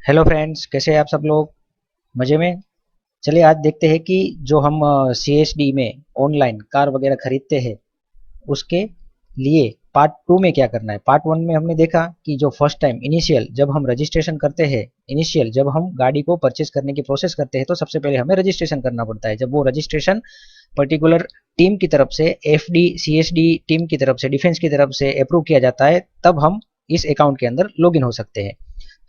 Hello friends, कैसे हैं आप सब लोग? मज़े में। चलिए आज देखते हैं कि जो हम सीएसडी में ऑनलाइन कार वगैरह खरीदते हैं उसके लिए पार्ट टू में क्या करना है। पार्ट वन में हमने देखा कि जो फर्स्ट टाइम इनिशियल जब हम रजिस्ट्रेशन करते हैं, इनिशियल जब हम गाड़ी को परचेज करने की प्रोसेस करते हैं तो सबसे पहले हमें रजिस्ट्रेशन करना पड़ता है। जब वो रजिस्ट्रेशन पर्टिकुलर टीम की तरफ से, एफडी सीएसडी टीम की तरफ से, डिफेंस की तरफ से अप्रूव किया जाता है, तब हम इस अकाउंट के अंदर लॉगिन हो सकते हैं।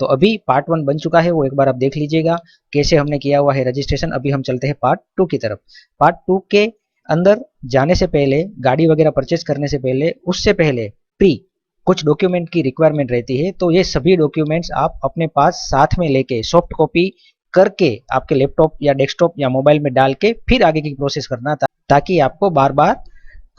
तो अभी पार्ट वन बन चुका है, वो एक बार आप देख लीजिएगा कैसे हमने किया हुआ है रजिस्ट्रेशन। अभी हम चलते हैं पार्ट टू की तरफ। पार्ट टू के अंदर जाने से पहले, गाड़ी वगैरह परचेस करने से पहले, उससे पहले प्री कुछ डॉक्यूमेंट की रिक्वायरमेंट रहती है। तो ये सभी डॉक्यूमेंट्स आप अपने पास साथ में लेके सॉफ्ट कॉपी करके आपके लैपटॉप या डेस्कटॉप या मोबाइल में डाल के फिर आगे की प्रोसेस करना, ताकि आपको बार बार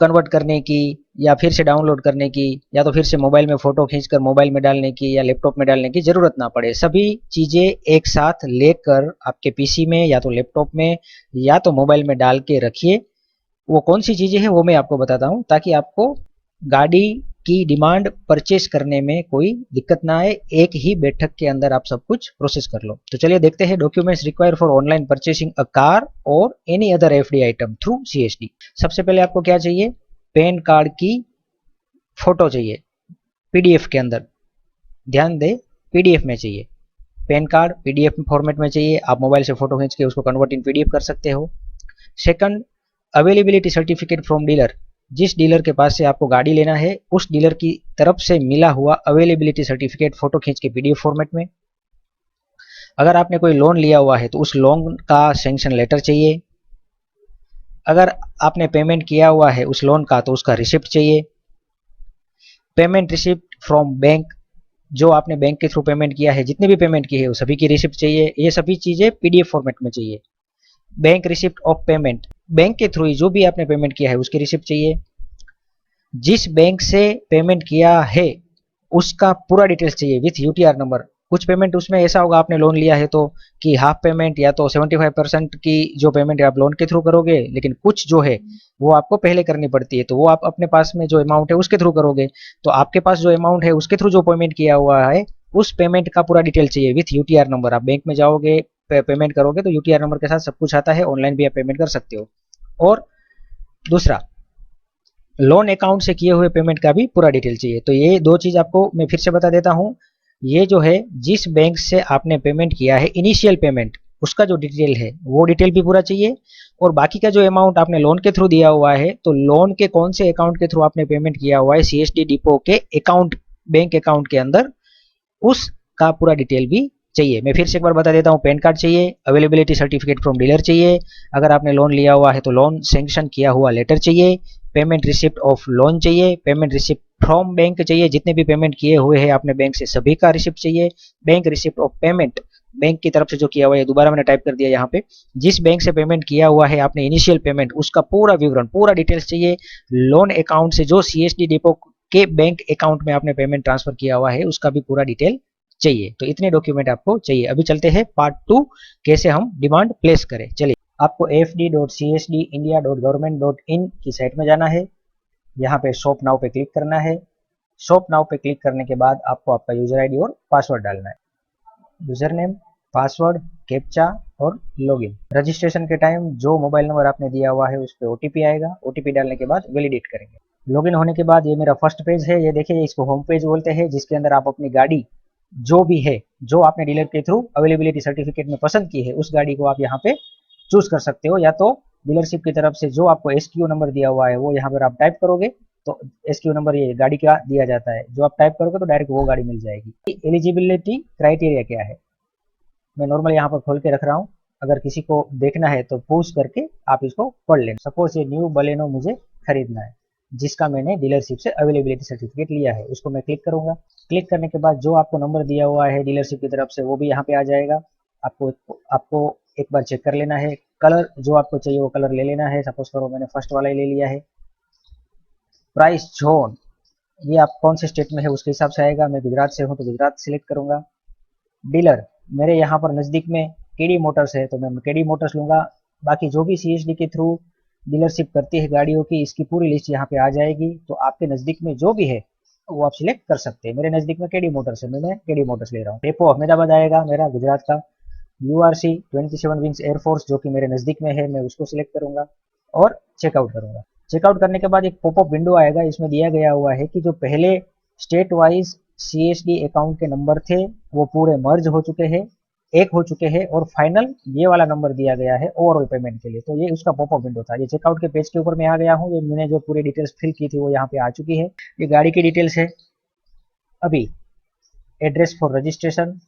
कन्वर्ट करने की या फिर से डाउनलोड करने की या तो फिर से मोबाइल में फ़ोटो खींचकर मोबाइल में डालने की या लैपटॉप में डालने की ज़रूरत ना पड़े। सभी चीज़ें एक साथ लेकर आपके पीसी में या तो लैपटॉप में या तो मोबाइल में डाल के रखिए। वो कौन सी चीज़ें हैं वो मैं आपको बताता हूँ, ताकि आपको गाड़ी की डिमांड परचेस करने में कोई दिक्कत ना आए। एक ही बैठक के अंदर आप सब कुछ प्रोसेस कर लो। तो चलिए देखते हैं documents require for online purchasing a car और any other FD item through CSD. सबसे पहले आपको क्या चाहिए? पैन कार्ड की फोटो चाहिए पीडीएफ के अंदर। ध्यान दें, पीडीएफ में चाहिए। पैन कार्ड पीडीएफ फॉर्मेट में चाहिए। आप मोबाइल से फोटो खींच के उसको कन्वर्ट इन पीडीएफ कर सकते हो। Second, availability certificate from dealer. जिस डीलर के पास से आपको गाड़ी लेना है उस डीलर की तरफ से मिला हुआ अवेलेबिलिटी सर्टिफिकेट फोटो खींच के पीडीएफ फॉर्मेट में। अगर आपने कोई लोन लिया हुआ है तो उस लोन का सैंक्शन लेटर चाहिए। अगर आपने पेमेंट किया हुआ है उस लोन का तो उसका रिसिप्ट चाहिए। पेमेंट रिसिप्ट फ्रॉम बैंक, जो आपने बैंक के थ्रू पेमेंट किया है, जितने भी पेमेंट की है वो सभी की रिसिप्ट चाहिए। ये सभी चीजें पीडीएफ फॉर्मेट में चाहिए। Bank receipt of payment, bank के थ्रू ही जो भी आपने पेमेंट किया है उसकी रिसिप्ट चाहिए। जिस बैंक से पेमेंट किया है उसका पूरा डिटेल्स चाहिए विथ यूटीआर नंबर। कुछ पेमेंट उसमें ऐसा होगा, आपने लोन लिया है तो कि हाफ पेमेंट या तो 75% की जो पेमेंट है आप लोन के थ्रू करोगे, लेकिन कुछ जो है वो आपको पहले करनी पड़ती है, तो वो आप अपने पास में जो अमाउंट है उसके थ्रू करोगे। तो आपके पास जो अमाउंट है उसके थ्रू जो पेमेंट किया हुआ है उस पेमेंट का पूरा डिटेल चाहिए विथ यूटीआर नंबर। आप बैंक में जाओगे, पेमेंट करोगे तो यूटीआर नंबर के साथ सब कुछ आता है। ऑनलाइन भी आप पेमेंट कर सकते हो। और दूसरा, लोन अकाउंट से किए हुए पेमेंट का भी पूरा डिटेल चाहिए। तो ये दो चीज आपको मैं फिर से बता देता हूँ। ये जो है, जिस बैंक से आपने पेमेंट किया है इनिशियल पेमेंट, उसका जो डिटेल है वो डिटेल भी पूरा चाहिए। और बाकी का जो अमाउंट आपने लोन के थ्रू दिया हुआ है, तो लोन के कौन से अकाउंट के थ्रू आपने पेमेंट किया हुआ है सीएसडी डिपो के अकाउंट, बैंक अकाउंट के अंदर, उसका पूरा डिटेल भी चाहिए। मैं फिर से एक बार बता देता हूँ। पैन कार्ड चाहिए, अवेलेबिलिटी सर्टिफिकेट फ्रॉम डीलर चाहिए, अगर आपने लोन लिया हुआ है तो लोन सैंक्शन किया हुआ लेटर चाहिए, पेमेंट रिसिप्ट ऑफ लोन चाहिए, पेमेंट रिसिप्ट फ्रॉम बैंक चाहिए, जितने भी पेमेंट किए हुए हैं आपने बैंक से सभी का रिसिप्ट चाहिए, bank receipt of payment, bank की तरफ से जो किया हुआ है, दोबारा मैंने टाइप कर दिया यहाँ पे, जिस बैंक से पेमेंट किया हुआ है आपने इनिशियल पेमेंट, उसका पूरा विवरण, पूरा डिटेल्स चाहिए। लोन अकाउंट से जो सीएसडी डिपो के बैंक अकाउंट में आपने पेमेंट ट्रांसफर किया हुआ है उसका भी पूरा डिटेल चाहिए। तो इतने डॉक्यूमेंट आपको चाहिए। अभी चलते हैं पार्ट टू, कैसे हम डिमांड प्लेस करें। चलिए, आपको fd.csdindia.government.in की साइट में जाना है। यहाँ पे शॉप नाउ पे क्लिक करना है। शॉप नाउ पे क्लिक करने के बाद आपको आपका यूजर आईडी और पासवर्ड डालना है। यूजर नेम, पासवर्ड, कैप्चा और लॉगिन। रजिस्ट्रेशन के टाइम जो मोबाइल नंबर आपने दिया हुआ है उस पर ओटीपी आएगा। ओटीपी डालने के बाद वैलिडेट करेंगे। लॉगिन होने के बाद ये मेरा फर्स्ट पेज है। ये देखिए, इसको होम पेज बोलते हैं, जिसके अंदर आप अपनी गाड़ी जो भी है, जो आपने डीलर के थ्रू अवेलेबिलिटी सर्टिफिकेट में पसंद की है, उस गाड़ी को आप यहाँ पे चूज कर सकते हो। या तो डीलरशिप की तरफ से जो आपको एसक्यू नंबर दिया हुआ है वो यहाँ पर आप टाइप करोगे तो एसक्यू नंबर ये गाड़ी का दिया जाता है, जो आप टाइप करोगे तो डायरेक्ट वो गाड़ी मिल जाएगी। एलिजिबिलिटी क्राइटेरिया क्या है, मैं नॉर्मल यहाँ पर खोल के रख रहा हूँ, अगर किसी को देखना है तो पूछ करके आप इसको पढ़ लें। सपोज ये न्यू बलेनो मुझे खरीदना है, जिसका मैंने डीलरशिप से अवेलेबिलिटी सर्टिफिकेट लिया है, उसको मैं क्लिक करूंगा। क्लिक करने के बाद जो आपको नंबर दिया हुआ है डीलरशिप की तरफ से वो भी यहाँ पे आ जाएगा। आपको आपको एक बार चेक कर लेना है। कलर जो आपको चाहिए वो कलर ले लेना है। सपोज करो मैंने फर्स्ट वाला ही ले लिया है। प्राइस जोन, ये आप कौन से स्टेट में है उसके हिसाब से आएगा। मैं गुजरात से हूँ तो गुजरात सिलेक्ट करूंगा। डीलर, मेरे यहाँ पर नज़दीक में केडी मोटर्स है तो मैं केडी मोटर्स लूँगा। बाकी जो भी सीएसडी के थ्रू डीलरशिप करती है गाड़ियों की, इसकी पूरी लिस्ट यहाँ पे आ जाएगी। तो आपके नज़दीक में जो भी है वो आप सिलेक्ट कर सकते हैं। मेरे नज़दीक में केडी मोटर्स है, मैं केडी मोटर्स ले रहा हूँ। डेपो अहमदाबाद आएगा मेरा, गुजरात का। URC 27 विंग्स एयरफोर्स जो कि मेरे नज़दीक में है, मैं उसको सिलेक्ट करूंगा और चेकआउट करूंगा। चेकआउट करने के बाद एक पॉपअप विंडो आएगा, इसमें दिया गया हुआ है कि जो पहले स्टेट वाइज CSD अकाउंट के नंबर थे वो पूरे मर्ज हो चुके हैं, एक हो चुके हैं, और फाइनल ये वाला नंबर दिया गया है ओवरऑल पेमेंट के लिए। तो ये उसका पॉपअप विंडो था। ये चेकआउट के पेज के ऊपर मैं आ गया हूँ, ये मैंने जो पूरी डिटेल्स फिल की थी वो यहाँ पे आ चुकी है। ये गाड़ी की डिटेल्स है। अभी एड्रेस फॉर रजिस्ट्रेशन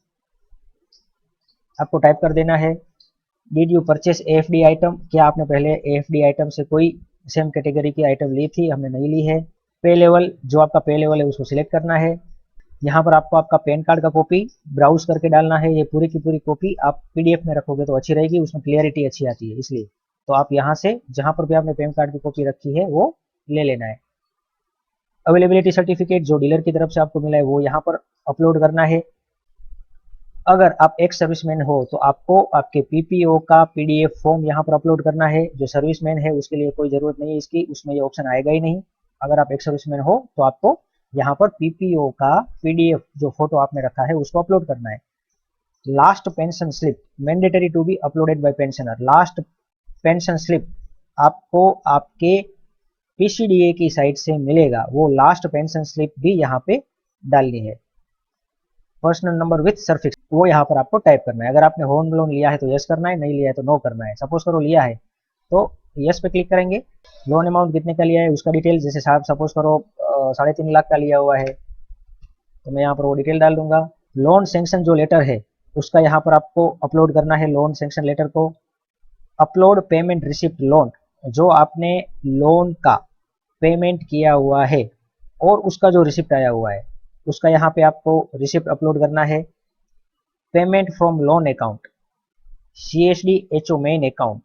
आपको टाइप कर देना है। Did you purchase AFD item, क्या आपने पहले AFD आइटम से कोई सेम कैटेगरी की आइटम ली थी? हमने नहीं ली है। पे लेवल, जो आपका पे लेवल है उसको सिलेक्ट करना है। यहाँ पर आपको आपका पैन कार्ड का कॉपी ब्राउज करके डालना है। ये पूरी की पूरी कॉपी आप PDF में रखोगे तो अच्छी रहेगी, उसमें क्लियरिटी अच्छी आती है, इसलिए तो आप यहाँ से जहाँ पर भी आपने पैन कार्ड की कॉपी रखी है वो ले लेना है। अवेलेबिलिटी सर्टिफिकेट जो डीलर की तरफ से आपको मिला है वो यहाँ पर अपलोड करना है। अगर आप एक्स सर्विसमैन हो तो आपको आपके PPO का PDF फॉर्म यहाँ पर अपलोड करना है। जो सर्विसमैन है उसके लिए कोई ज़रूरत नहीं है इसकी, उसमें ये ऑप्शन आएगा ही नहीं। अगर आप एक्स सर्विसमैन हो तो आपको यहाँ पर PPO का PDF जो फोटो आपने रखा है उसको अपलोड करना है। Last pension slip mandatory to be uploaded by pensioner. Last pension slip आपको आपके PCDA की साइट से मिलेगा, वो लास्ट पेंशन स्लिप भी यहाँ पे डालनी है। पर्सनल नंबर विथ सर्फिक्स वो यहाँ पर आपको टाइप करना है। अगर आपने होम लोन लिया है तो यस करना है, नहीं लिया है तो नो करना है। सपोज करो लिया है तो यस पे क्लिक करेंगे। लोन अमाउंट कितने का लिया है उसका डिटेल, जैसे सपोज करो 3.5 लाख का लिया हुआ है तो मैं यहाँ पर वो डिटेल डाल दूंगा। लोन सेंक्शन जो लेटर है उसका यहाँ पर आपको अपलोड करना है, लोन सेंक्शन लेटर को। अपलोड पेमेंट रिसिप्ट लोन, जो आपने लोन का पेमेंट किया हुआ है और उसका जो रिसिप्ट आया हुआ है उसका यहाँ पे आपको रिसिप्ट अपलोड करना है। Payment from loan account CSD HO main account,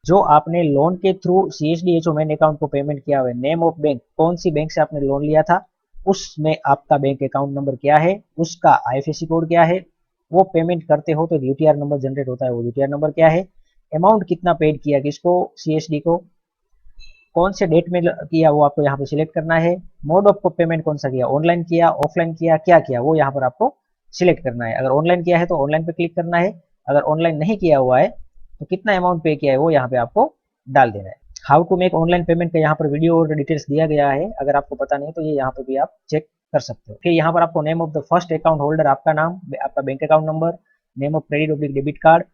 जो आपने लोन के through CSD HO main account को पेमेंट किया हुआ है। नेम ऑफ बैंक, कौन सी बैंक से आपने लोन लिया था उसमें आपका बैंक अकाउंट नंबर क्या है, उसका IFSC कोड क्या है। वो पेमेंट करते हो तो UTR नंबर जनरेट होता है, वो UTR नंबर क्या है। अमाउंट कितना पेड किया किसको, CSD को, कौन से डेट में किया वो आपको यहाँ पे सिलेक्ट करना है। मोड ऑफ पेमेंट कौन सा किया, ऑनलाइन किया, ऑफलाइन किया, क्या किया, वो यहाँ पर आपको सिलेक्ट करना है। अगर ऑनलाइन किया है तो ऑनलाइन पे क्लिक करना है। अगर ऑनलाइन नहीं किया हुआ है तो कितना अमाउंट पे किया है वो यहाँ पे आपको डाल देना है। How to make online payment का यहाँ पर वीडियो और डिटेल्स दिया गया है, अगर आपको पता नहीं तो ये यहाँ पे भी आप चेक कर सकते हो। फिर यहाँ पर आपको name of the first account holder, आपका नाम, आपका bank account number, name of credit oblique debit card,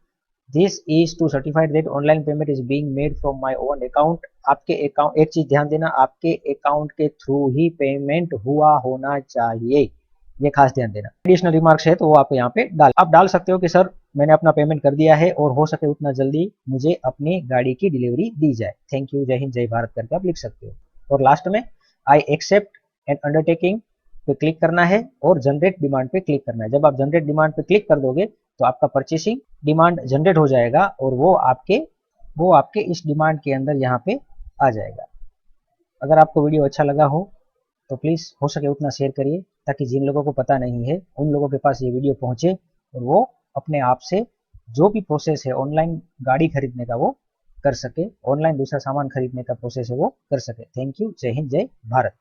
this is to certified that online payment is being made from my own account. आपके अकाउंट, एक चीज ध्यान देना, आपके अकाउंट के थ्रू ही पेमेंट हुआ होना चाहिए, ये खास ध्यान देना। एडिशनल रिमार्क्स है तो वो आप यहाँ पे आप डाल सकते हो कि सर मैंने अपना पेमेंट कर दिया है और हो सके उतना जल्दी मुझे अपनी गाड़ी की डिलीवरी दी जाए, थैंक यू, जय हिंद, जय भारत करके आप लिख सकते हो। और लास्ट में आई एक्सेप्ट एंड अंडरटेकिंग पे क्लिक करना है और जनरेट डिमांड पे क्लिक करना है। जब आप जनरेट डिमांड पे क्लिक कर दोगे तो आपका परचेसिंग डिमांड जनरेट हो जाएगा और वो आपके इस डिमांड के अंदर यहाँ पे आ जाएगा। अगर आपको वीडियो अच्छा लगा हो तो प्लीज़ हो सके उतना शेयर करिए, ताकि जिन लोगों को पता नहीं है उन लोगों के पास ये वीडियो पहुंचे और वो अपने आप से जो भी प्रोसेस है ऑनलाइन गाड़ी खरीदने का वो कर सके, ऑनलाइन दूसरा सामान खरीदने का प्रोसेस है वो कर सके। थैंक यू, जय हिंद, जय भारत।